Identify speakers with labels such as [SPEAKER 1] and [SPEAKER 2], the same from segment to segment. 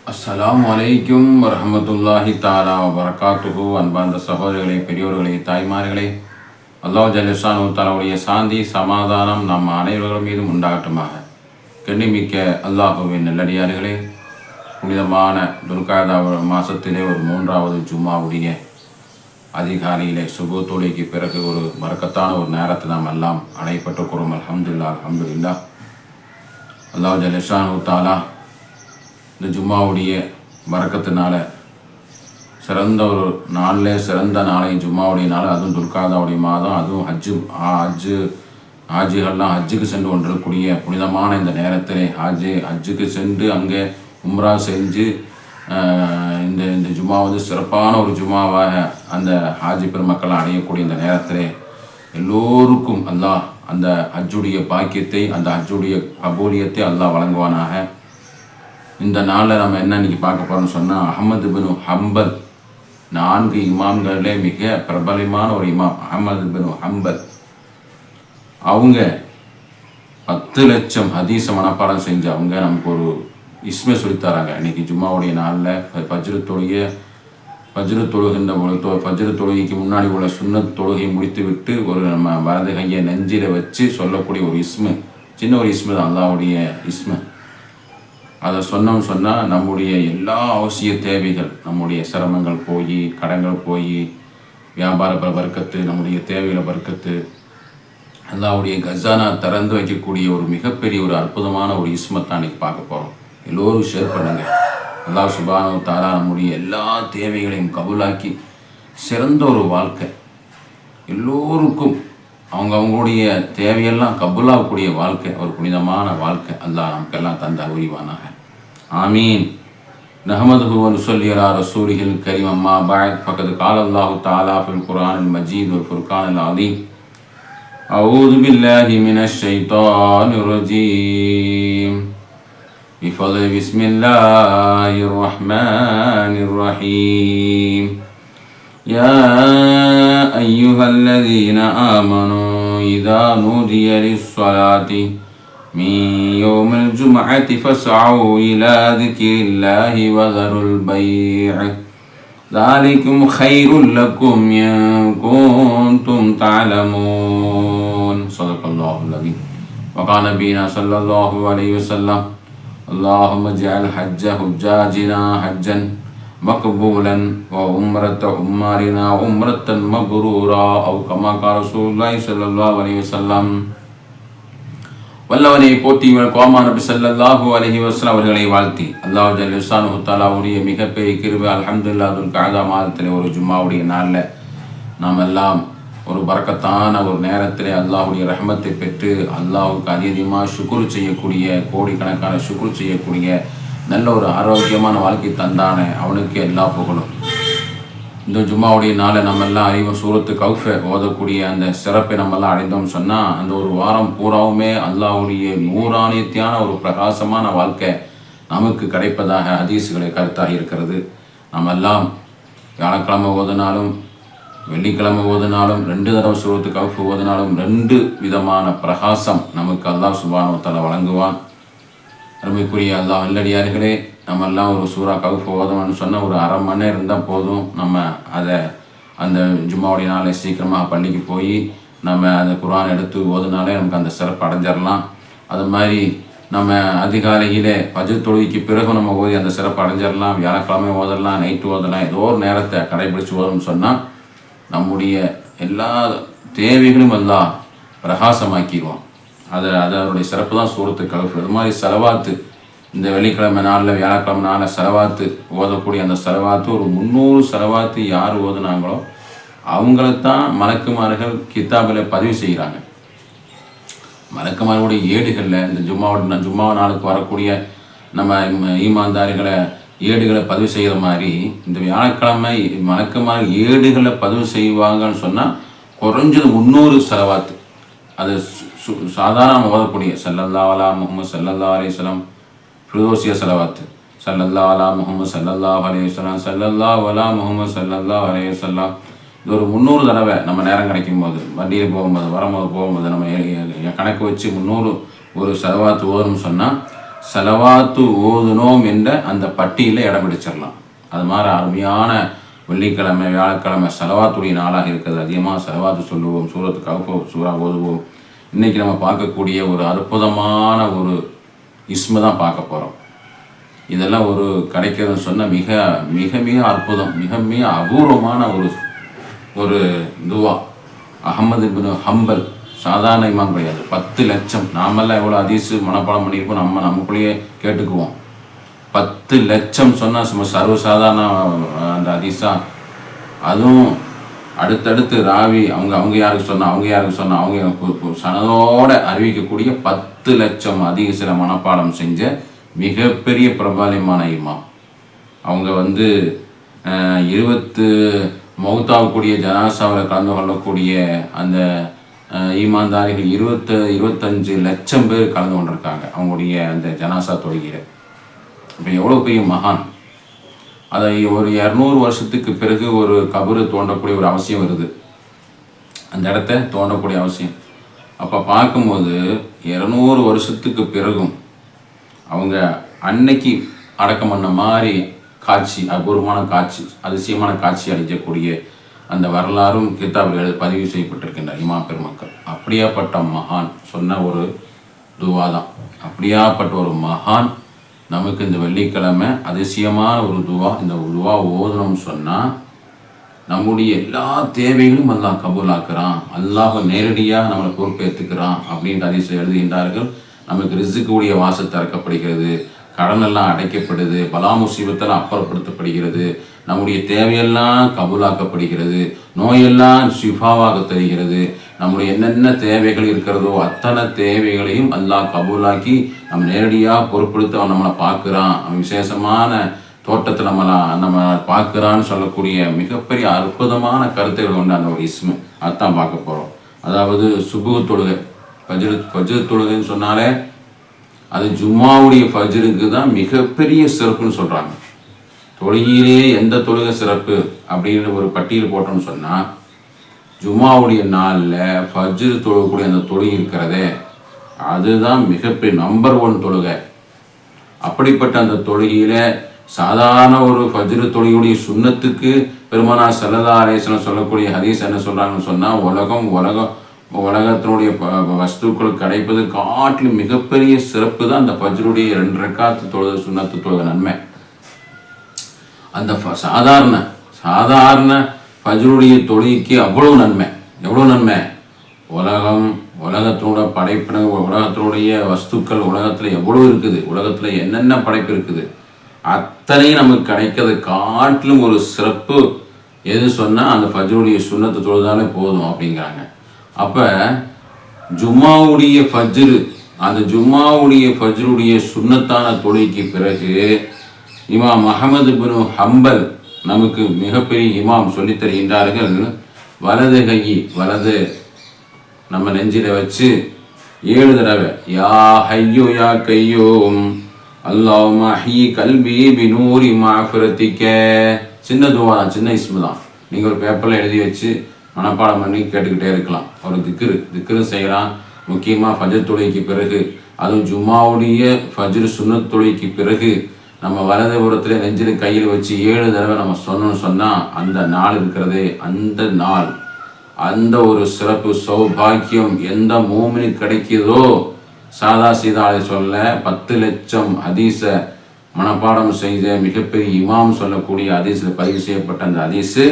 [SPEAKER 1] அஸ்ஸலாமு அலைக்கும் வரஹ்மத்துல்லாஹி தஆலா வபரகாத்துஹு. அன்பார்ந்த சகோதரர்களே, பெரியோர்களே, தாய்மார்களே, அல்லாஹ் ஜல்லஷானு தஆலாவுடைய சாந்தி சமாதானம் நம் அனைவர்கள் மீதும் உண்டாகட்டுமாக. கண்ணிமிக்க அல்லாஹுவின் நல்லடியார்களே, புனிதமான துல்காதா மாதத்திலே ஒரு 3வது ஜும்மாவுடைய அதிகாலையிலே சுபு தொழுகைக்கு பிறகு ஒரு பரக்கத்தான ஒரு நேரத்தை நாம் எல்லாம் அடையப்பட்டிருக்கிறோம். அல்ஹம்துலில்லாஹ். அல்லாஹ் ஜல்லஷானு தஆலா இந்த ஜும்மாவுடைய பரக்கத்தினால சிறந்த ஒரு நாளில் சிறந்த நாளை ஜும்மாவுடைய நாள், அதுவும் துல்காதாவுடைய மாதம், அதுவும் ஹாஜிகள்லாம் ஹஜ்ஜுக்கு சென்று கொண்டிருக்கக்கூடிய புனிதமான இந்த நேரத்திலே ஹஜ்ஜுக்கு சென்று அங்கே உம்ரா செஞ்சு இந்த இந்த ஜும்மா சிறப்பான ஒரு ஜும்மாவாக அந்த ஹாஜி பெருமக்கள் அடையக்கூடிய இந்த நேரத்திலே எல்லோருக்கும் அல்லாஹ் அந்த ஹஜ்ஜுடைய பாக்கியத்தை, அந்த ஹஜ்ஜுடைய கபூலியத்தை அல்லாஹ் வழங்குவானாக. இந்த நாளில் நம்ம என்ன இன்றைக்கி பார்க்க போகிறோம்னு சொன்னால், அஹ்மது பின் ஹம்பல் 4 இமாம்களிலே மிக பிரபலமான ஒரு இமாம் அஹ்மது பின் ஹம்பல். அவங்க 10 லட்சம் ஹதீஸை மனப்பாடம் செஞ்சவங்க. நமக்கு ஒரு இஸ்மை சொல்லித்தராங்க. இன்றைக்கி ஜும்மாவுடைய நாளில் ஃபஜ்ரு தொழுகைக்கு முன்னாடி உள்ள சுன்னத் தொழுகை முடித்து விட்டு ஒரு நம்ம வலது கையை நெஞ்சில் வச்சு சொல்லக்கூடிய ஒரு இஸ்மு, சின்ன ஒரு இஸ்மு தான், அல்லாஹ்வுடைய இஸ்மு. அதை சொன்னால் நம்முடைய எல்லா அவசிய தேவைகள், நம்முடைய சிரமங்கள் போய், கடன்கள் போய், வியாபார பர்க்கத்து, நம்முடைய தேவைகளை பர்க்கத்து, அல்லாஹ்வுடைய கஜானா திறந்து வைக்கக்கூடிய ஒரு மிகப்பெரிய ஒரு அற்புதமான ஒரு இஸ்மத்தான் இன்றைக்கி பார்க்க போகிறோம். எல்லோரும் ஷேர் பண்ணுங்கள். அல்லாஹ் சுப்ஹானஹு தஆலா நம்முடைய எல்லா தேவைகளையும் கபூலாக்கி சிறந்த ஒரு வாழ்க்கை, எல்லோருக்கும் அவங்களுடைய தேவையெல்லாம் கபூலாகக்கூடிய வாழ்க்கை, ஒரு புனிதமான வாழ்க்கை அல்லாஹ் நமக்கெல்லாம் தந்த அறிவானாக. ஆமீன். நஹ்மதுஹு வ நுஸல்லி அலா ரசூலிஹில் கரீம். அம்மா பஅத். ஃபகத் கால அல்லாஹு தஆலா ஃபில் குர்ஆனில் மஜீத் வல் ஃபுர்கானில் அலீம். அஊது பில்லாஹி மினஷ் ஷைத்தானிர் ரஜீம். பிஸ்மில்லாஹிர் ரஹ்மானிர் ரஹீம். யா அய்யுஹல்லதீன ஆமனூ இதா நூதிய லிஸ்ஸலாத்தி من يوم الجمعة فاسعوا إلى ذكر الله وذروا البيع ذلكم خير لكم إن كنتم تعلمون. صدق الله العظيم. وقال نبينا صلى الله عليه وسلم اللهم اجعل حج حجاجنا حجا مقبولا وعمرة عمارنا عمرة مبرورا أو كما قال رسول الله صلى الله عليه وسلم. வல்லவனை போற்றி கோமா நபி ஸல்லல்லாஹு அலைஹி வஸல்லம் அவர்களை வாழ்த்தி அல்லாஹ் ஜல்லஷானஹு தஆலாவுடைய மிகப்பெரிய கிருபை அல்ஹம்துலில்லாஹ் துல்காதா மாதத்தில் ஒரு ஜும்மாவுடைய நாளில் நாம் எல்லாம் ஒரு பரக்கத்தான ஒரு நேரத்தில் அல்லாஹ்வுடைய ரஹ்மத்தை பெற்று அல்லாஹ்வுக்கு அதிகமாக ஷுக்ர் செய்யக்கூடிய, கோடிக்கணக்கான ஷுக்ர் செய்யக்கூடிய நல்ல ஒரு ஆரோக்கியமான வாழ்க்கை தந்தானே அவனுக்கு எல்லா புகழும். இந்த ஜும்மாவுடைய நாளை நம்ம எல்லாம் அறிவும் சூரத்து கௌஃபை ஓதக்கூடிய அந்த சிறப்பை நம்மெல்லாம் அடைந்தோம்னு சொன்னால், அந்த ஒரு வாரம் பூராவுமே அல்லாஹ்வுடைய நூறானியத்தியான ஒரு பிரகாசமான வாழ்க்கை நமக்கு கிடைப்பதாக ஹதீஸ்களை கருத்தாக இருக்கிறது. நம்ம எல்லாம் வியாழக்கிழமை ஓதினாலும் வெள்ளிக்கிழமை ஓதினாலும் 2 தடவை சூரத்து கௌஃபு ஓதினாலும் 2 விதமான பிரகாசம் நமக்கு அல்லாஹ் சுப்ஹானஹு வ தஆலா வழங்குவான். அருமைக்குரிய அல்லாஹ் நல்லடியார்களே, நம்ம எல்லாம் ஒரு சூரா கௌஃப் ஓதணும்னு சொன்னால் ஒரு அரை மணி நேரம் இருந்தால் போதும். நம்ம அதை அந்த ஜும்மாவுடைய நாளை சீக்கிரமாக பள்ளிக்கு போய் நம்ம அந்த குர்ஆன் எடுத்து ஓதுனாலே நமக்கு அந்த சிறப்பு அடைஞ்சிடலாம். அது மாதிரி நம்ம அதிகாலையிலே ஃபஜ்ர் தொழுகைக்கு பிறகு நம்ம ஓதி அந்த சிறப்பு அடைஞ்சிடலாம். வியாழக்கிழமை ஓதலாம், நைட்டு ஓதலாம், ஏதோ ஒரு நேரத்தை கடைபிடிச்சு ஓதணும்னு சொன்னால் நம்முடைய எல்லா தேவைகளும் எல்லாம் பிரகாசமாக்கிடுவோம். அதனுடைய சிறப்பு தான் சூரத்து கௌஃப். அது மாதிரி செலவாத்து, இந்த வெள்ளிக்கிழமை நாளில் வியாழக்கிழமை நாளில் செலவாத்து ஓதக்கூடிய அந்த செலவாத்து ஒரு 300 செலவாத்து யார் ஓதுனாங்களோ அவங்களைத்தான் மலக்குமார்கள் கித்தாபில் பதிவு செய்கிறாங்க. மலக்குமார்களுடைய ஏடுகளில் இந்த ஜும்மா நாளுக்கு வரக்கூடிய நம்ம ஈமான்தாரிகளை ஏடுகளை பதிவு செய்கிற மாதிரி இந்த வியாழக்கிழமை மலக்குமார்கள் ஏடுகளை பதிவு செய்வாங்கன்னு சொன்னால் குறைஞ்சது 300 செலவாத்து. அது சாதாரண ஓதக்கூடிய ஸல்லல்லாஹு அலா முஹம்மது ஸல்லல்லாஹு அலைஹி வஸல்லம், ஃபிர்தௌசியா செலவாத்து, ஸல்லல்லாஹு அலா முஹம்மது ஸல்லல்லாஹு அலைஹி வஸல்லம், ஸல்லல்லாஹு அலா முஹம்மது ஸல்லல்லாஹு அலைஹி வஸல்லம். இது ஒரு 300 தடவை நம்ம நேரம் கிடைக்கும் போது, வண்டியில் போகும்போது, வரும்போது, போகும்போது நம்ம கணக்கு வச்சு 300 ஒரு செலவாத்து ஓதணும்னு சொன்னால் செலவாத்து ஓதுனோம் என்ற அந்த பட்டியலில் இடம் பிடிச்சிடலாம். அது மாதிரி அருமையான வெள்ளிக்கிழமை வியாழக்கிழமை செலவாத்துடைய நாளாக இருக்கிறது. அதிகமாக செலவாத்து சொல்லுவோம், சூரத்து கஹ்ஃப் சூறா ஓதுவோம். இன்றைக்கி நம்ம பார்க்கக்கூடிய ஒரு அற்புதமான ஒரு இஸ்மு தான் பார்க்க போகிறோம். இதெல்லாம் ஒரு கிடைக்கிறதுன்னு சொன்னால் மிக மிக மிக அற்புதம், மிக மிக அபூர்வமான ஒரு துவா. அஹமது இப்னு ஹம்பல் சாதாரண இமாம் கிடையாது. 10 லட்சம், நாமெல்லாம் எவ்வளோ ஹதீஸ் மனப்பாடம் பண்ணியிருப்போம், நமக்குள்ளேயே கேட்டுக்குவோம். 10 லட்சம் சொன்னால் சும்மா சர்வசாதாரண அந்த ஹதீஸா. அதுவும் அடுத்தடுத்து ராவி அவங்க யாருக்கு சொன்னால் அவங்க சனதோடு அறிவிக்கக்கூடிய 10 லட்சம் ஹதீஸில் மனப்பாடம் செஞ்ச மிகப்பெரிய பிரபலமான இமாம். அவங்க 20 மௌத்தாகக்கூடிய ஜனாசாவில் கலந்து கொள்ளக்கூடிய அந்த ஈமான்தாரிகள் 25 லட்சம் பேர் கலந்து கொண்டிருக்காங்க அவங்களுடைய அந்த ஜனாசா தொழுகையில். இப்போ எவ்வளோ பெரிய மகான். அதை ஒரு 200 வருஷத்துக்கு பிறகு ஒரு கபரு தோண்டக்கூடிய ஒரு அவசியம் வருது, அந்த இடத்த தோண்டக்கூடிய அவசியம். அப்போ பார்க்கும்போது 200 வருஷத்துக்கு பிறகும் அவங்க அன்னைக்கு அடக்கம் பண்ண மாதிரி காட்சி, அபூர்வமான காட்சி, அதிசயமான காட்சி அளிக்கக்கூடிய அந்த வரலாறும் கிதாபில் பதிவு செய்யப்பட்டிருக்கின்ற இமாம் பெருமக்கள். அப்படியாப்பட்ட மகான் சொன்ன ஒரு துவா தான். அப்படியாப்பட்ட ஒரு மகான் நமக்கு இந்த வெள்ளிக்கிழமை அதிசயமான ஒரு துவா. இந்த துவா ஓதணும்னு சொன்னால் நம்முடைய எல்லா தேவைகளும் அல்லாஹ் கபூலாக்குறான், அல்லாஹ் நேரடியாக நம்மளை பொறுப்பேற்றுக்கிறான் அப்படின்ற அதிசயம் எழுதுகின்றார்கள். நமக்கு ரிஸ்க்குடைய வாசல் திறக்கப்படுகிறது, கடனெல்லாம் அடைக்கப்படுது, பலா முசீபத்தெல்லாம் அப்புறப்படுத்தப்படுகிறது, நம்முடைய தேவையெல்லாம் கபூலாக்கப்படுகிறது, நோயெல்லாம் ஷிஃபாவாக தருகிறது. நம்முடைய என்னென்ன தேவைகள் இருக்கிறதோ அத்தனை தேவைகளையும் அல்லாஹ் கபூலாக்கி நம்ம நேரடியாக பொறுப்படுத்தி அவன் நம்மளை பார்க்குறான், அவன் விசேஷமான தோட்டத்தை நம்ம பார்க்குறான்னு சொல்லக்கூடிய மிகப்பெரிய அற்புதமான கருத்துக்கள் கொண்டு அந்த ஒரு இஸ்மு. அதுதான் பார்க்க போகிறோம். அதாவது சுபுஹ் தொழுகை, ஃபஜ்ர் தொழுகைன்னு சொன்னாலே அது ஜும்மாவுடைய ஃபஜ்ருக்கு தான் மிகப்பெரிய சிறப்புன்னு சொல்கிறாங்க. தொழுகையிலே எந்த தொழுகை சிறப்பு அப்படின்னு ஒரு பட்டியல் போட்டோம்னு சொன்னால் ஜும்மாவுடைய நாளில் ஃபஜ்ர் தொழுகக்கூடிய அந்த தொழுகை இருக்கிறதே அதுதான் மிகப்பெரிய நம்பர் 1 தொழுகை. அப்படிப்பட்ட அந்த தொழுகையில் சாதாரண ஒரு ஃபஜ்ர் தொழுகையுடைய சுன்னத்துக்கு பெருமானார் ஸல்லல்லாஹு அலைஹி வஸல்லம் சொல்லக்கூடிய ஹதீஸ் என்ன சொல்கிறாங்கன்னு சொன்னால் உலகத்தினுடைய வஸ்துக்கள் கிடைப்பது காட்டிலும் மிகப்பெரிய சிறப்பு தான் அந்த ஃபஜ்ருடைய 2 ரக்காத்து தொழுது சுன்னத்து தொழுது நன்மை. அந்த சாதாரண ஃபஜ்ருடைய தொழுகைக்கு அவ்வளோ நன்மை. எவ்வளோ நன்மை! உலகத்தினோட படைப்பின, உலகத்தினுடைய வஸ்துக்கள் உலகத்தில் எவ்வளோ இருக்குது, உலகத்தில் என்னென்ன படைப்பு இருக்குது அத்தனையும் நமக்கு கிடைக்கிறது காட்டிலும் ஒரு சிறப்பு எது சொன்னால் அந்த ஃபஜ்ருடைய சுன்னத்து தொழுதாலே போதும் அப்படிங்கிறாங்க. அப்போ ஜும்மாவுடைய ஃபஜ்ரு, அந்த ஜும்மாவுடைய ஃபஜ்ருடைய சுன்னத்தான தொழுகைக்கு பிறகு இமாம் அஹமது இப்னு ஹம்பல் நமக்கு மிகப்பெரிய இமாம் சொல்லித் தருகின்றார்கள். வலது நம்ம நெஞ்சில வச்சு 7 தடவை யா ஹய்யு யா கையூம் அல்லாஹும்ம அஹ்யி கல்பி பினூரி மஃபிரத்திக. சின்ன துவா தான், சின்ன இஸ்மு தான். நீங்கள் ஒரு பேப்பரில் எழுதி வச்சு மனப்பாடம் பண்ணி கேட்டுக்கிட்டே இருக்கலாம். ஒரு திக்ரு செய்யலாம். முக்கியமாக ஃபஜ்ர் தொழுகைக்கு பிறகு, அதுவும் ஜும்மாவுடைய ஃபஜ்ர் சுன்னத் தொழுகைக்கு பிறகு நம்ம வலதுபுறத்தில் நெஞ்சில் கையில் வச்சு 7 தடவை நம்ம சொன்னோம்னு சொன்னால் அந்த நாள் இருக்கிறதே, அந்த நாள், அந்த ஒரு சிறப்பு சௌபாக்கியம் எந்த மூமினுக்கு கிடைக்கிதோ, சாதா சீதாலை சொல்ல 10 லட்சம் ஹதீஸை மனப்பாடம் செய்த மிகப்பெரிய இமாம் சொல்லக்கூடிய ஹதீஸில் பதிவு செய்யப்பட்ட அந்த ஹதீஸு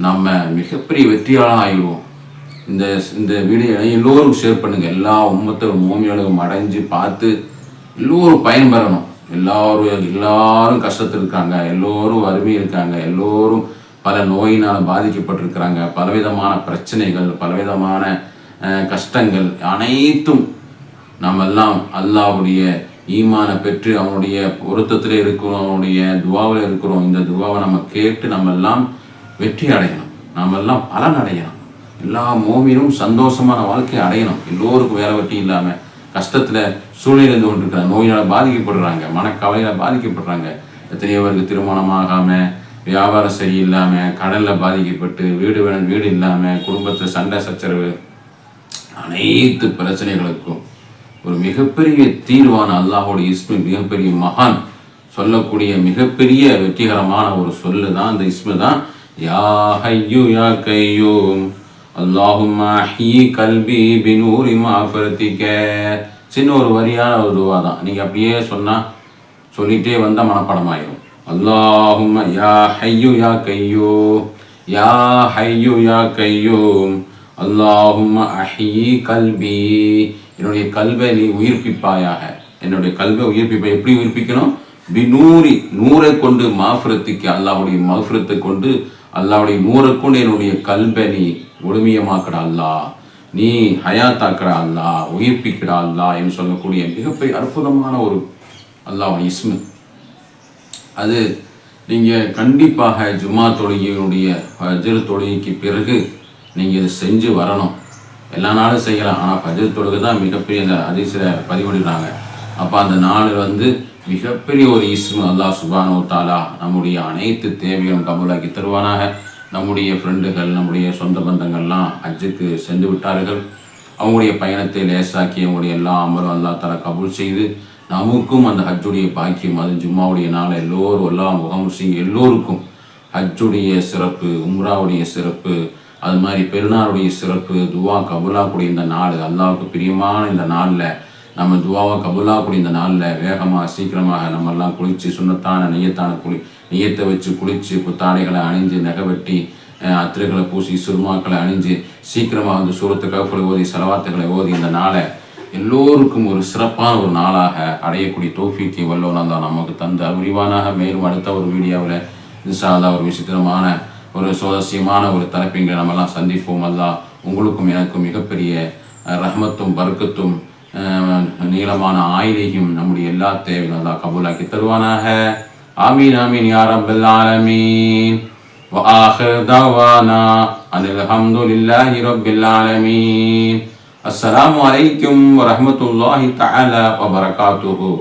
[SPEAKER 1] நம்ம மிகப்பெரிய வெற்றியாளம் ஆகிடுவோம். இந்த வீடியோ எல்லோரும் ஷேர் பண்ணுங்கள். எல்லா உம்மத்தரும் மூமிகளும் அடைஞ்சு பார்த்து எல்லோரும் பயன்பெறணும். எல்லாரும் கஷ்டத்தில் இருக்காங்க, எல்லோரும் வறுமை இருக்காங்க, எல்லோரும் பல நோயினால் பாதிக்கப்பட்டிருக்கிறாங்க, பலவிதமான பிரச்சனைகள், பலவிதமான கஷ்டங்கள் அனைத்தும் நம்ம எல்லாம் அல்லாஹ்வுடைய ஈமானை பெற்று அவனுடைய பொருத்தத்தில் இருக்கிறோம், அவனுடைய துவாவில் இருக்கிறோம். இந்த துவாவை நம்ம கேட்டு நம்ம எல்லாம் வெற்றி அடையணும், நாம் எல்லாம் பலன் அடையணும். எல்லா மோமினும் சந்தோஷமான வாழ்க்கையை அடையணும். எல்லோருக்கும் வேலை வெட்டி இல்லாமல் கஷ்டத்தில் சூழ்நிலை இருந்து கொண்டிருக்கிறாங்க, நோயினால் பாதிக்கப்படுறாங்க, மனக்கவலையில் பாதிக்கப்படுறாங்க. எத்தனையோ பேருக்கு திருமணம் ஆகாமல், வியாபாரம் சரியில்லாமல், கடலில் பாதிக்கப்பட்டு, வீடு இல்லாமல், குடும்பத்தில் சண்டை சச்சரவு, அனைத்து பிரச்சனைகளுக்கும் ஒரு மிகப்பெரிய தீர்வான அல்லாஹுடைய இஸ்மு, மிகப்பெரிய மகான் சொல்லக்கூடிய மிகப்பெரிய வெற்றிகரமான ஒரு சொல்லு தான் அந்த இஸ்மு தான் யா ஹய்யு யா கையூம் அல்லாஹும்ம அஹ்யி கல்பி பினூரி மஃபிரத்திக. சின்ன ஒரு வரியான ஒரு துவா தான். நீங்கள் அப்படியே சொன்னால் சொல்லிகிட்டே வந்தால் மனப்பாடமாயிடும். அல்லாஹும்ம யா ஹய்யு யா கையூம் யா ஹய்யு யா கையூம் அல்லாஹும்ம அஹ்யி கல்பி. என்னுடைய கல்வை நீ உயிர்ப்பிப்பாயாக. என்னுடைய கல்வை உயிர்ப்பிப்பா. எப்படி உயிர்ப்பிக்கணும்? பினூரி, நூரை கொண்டு, மாஃபிரத்துக்கு அல்லாஹ்வுடைய மஃபிரத்தை கொண்டு, அல்லாஹ்வுடைய நூரை கொண்டு என்னுடைய கல்வை நீ ஒழுமியமாக்கடா அல்லா, நீ ஹயாத்தாக்கடா அல்லா, உயிர்ப்பிக்கடா அல்லா என்று சொல்லக்கூடிய மிகப்பெரிய அற்புதமான ஒரு அல்லாஹ்வுடைய இஸ்மு. அது நீங்கள் கண்டிப்பாக ஜும்மா தொழுகையினுடைய ஃபஜ்ர் தொழுகைக்கு பிறகு நீங்கள் இதை செஞ்சு வரணும். எல்லா நாளும் செய்யலாம், ஆனால் ஃபஜ்ர் தொழுகை தான் மிகப்பெரிய அந்த ஹதீஸில் பதிவிடுறாங்க. அப்போ அந்த நாள் மிகப்பெரிய ஒரு இஸ்மு. அல்லாஹ் சுப்ஹானஹு வ தஆலா நம்முடைய அனைத்து தேவைகளும் கபூலாக்கி தருவானாக. நம்முடைய ஃப்ரெண்டுகள், நம்முடைய சொந்த பந்தங்கள்லாம் ஹஜ்ஜுக்கு சென்று விட்டார்கள். அவங்களுடைய பயணத்தை லேசாக்கி அவங்களுடைய எல்லா அமரும் அல்லாஹ் தஆலா கபூல் செய்து நமக்கும் அந்த ஹஜ்ஜுடைய பாக்கியம், அது ஜும்மாவுடைய நாள் எல்லோரும் எல்லாம் முகமுஸ்லிம் எல்லோருக்கும் ஹஜ்ஜுடைய சிறப்பு, உம்ராவுடைய சிறப்பு, அது மாதிரி பெருநாளுடைய சிறப்பு, துவா கபூலாக்கூடிய இந்த நாள், அல்லாஹ்வுக்கு பிரியமான இந்த நாளில் நம்ம துவாவை கபூலாக்கூடிய இந்த நாளில் வேகமாக சீக்கிரமாக நம்மெல்லாம் குளித்து சுண்ணத்தான நெய்யத்தான நெய்யத்தை வச்சு குளித்து புத்தாடைகளை அணிஞ்சு நெகவெட்டி அத்திரைகளை பூசி சுருமாக்களை அணிஞ்சு சீக்கிரமாக வந்து சூரத்து கஃபுல் ஓதி சலவாத்துகளை ஓதி இந்த நாளை எல்லோருக்கும் ஒரு சிறப்பான ஒரு நாளாக அடையக்கூடிய தௌஃபீக்கை வல்லோனா தான் நமக்கு தந்த விரிவானாக. மேலும் அடுத்த ஒரு வீடியோவில் இன்ஷா அல்லாஹ் ஒரு விசித்திரமான ஒரு சுவாரஸ்யமான ஒரு தலைப்பிங்களை நம்மெல்லாம் சந்திப்போம். அல்லாஹ் உங்களுக்கும் எனக்கும் மிகப்பெரிய ரஹ்மத்தும் பர்க்கத்தும் நீளமான ஆயுளையும் நம்முடைய எல்லா தேவைகளும் அல்லாஹ் கபூலாக்கி தருவானாக. ஆமீன் ஆமீன் யா ரப்பல் ஆலமீன். வ ஆகிர் தஅவானா அனில் ஹம்துலில்லாஹி ரப்பில் ஆலமீன். அஸ்ஸலாமு அலைக்கும் வ ரஹ்மத்துல்லாஹி தஆலா வ பரகாத்துஹு.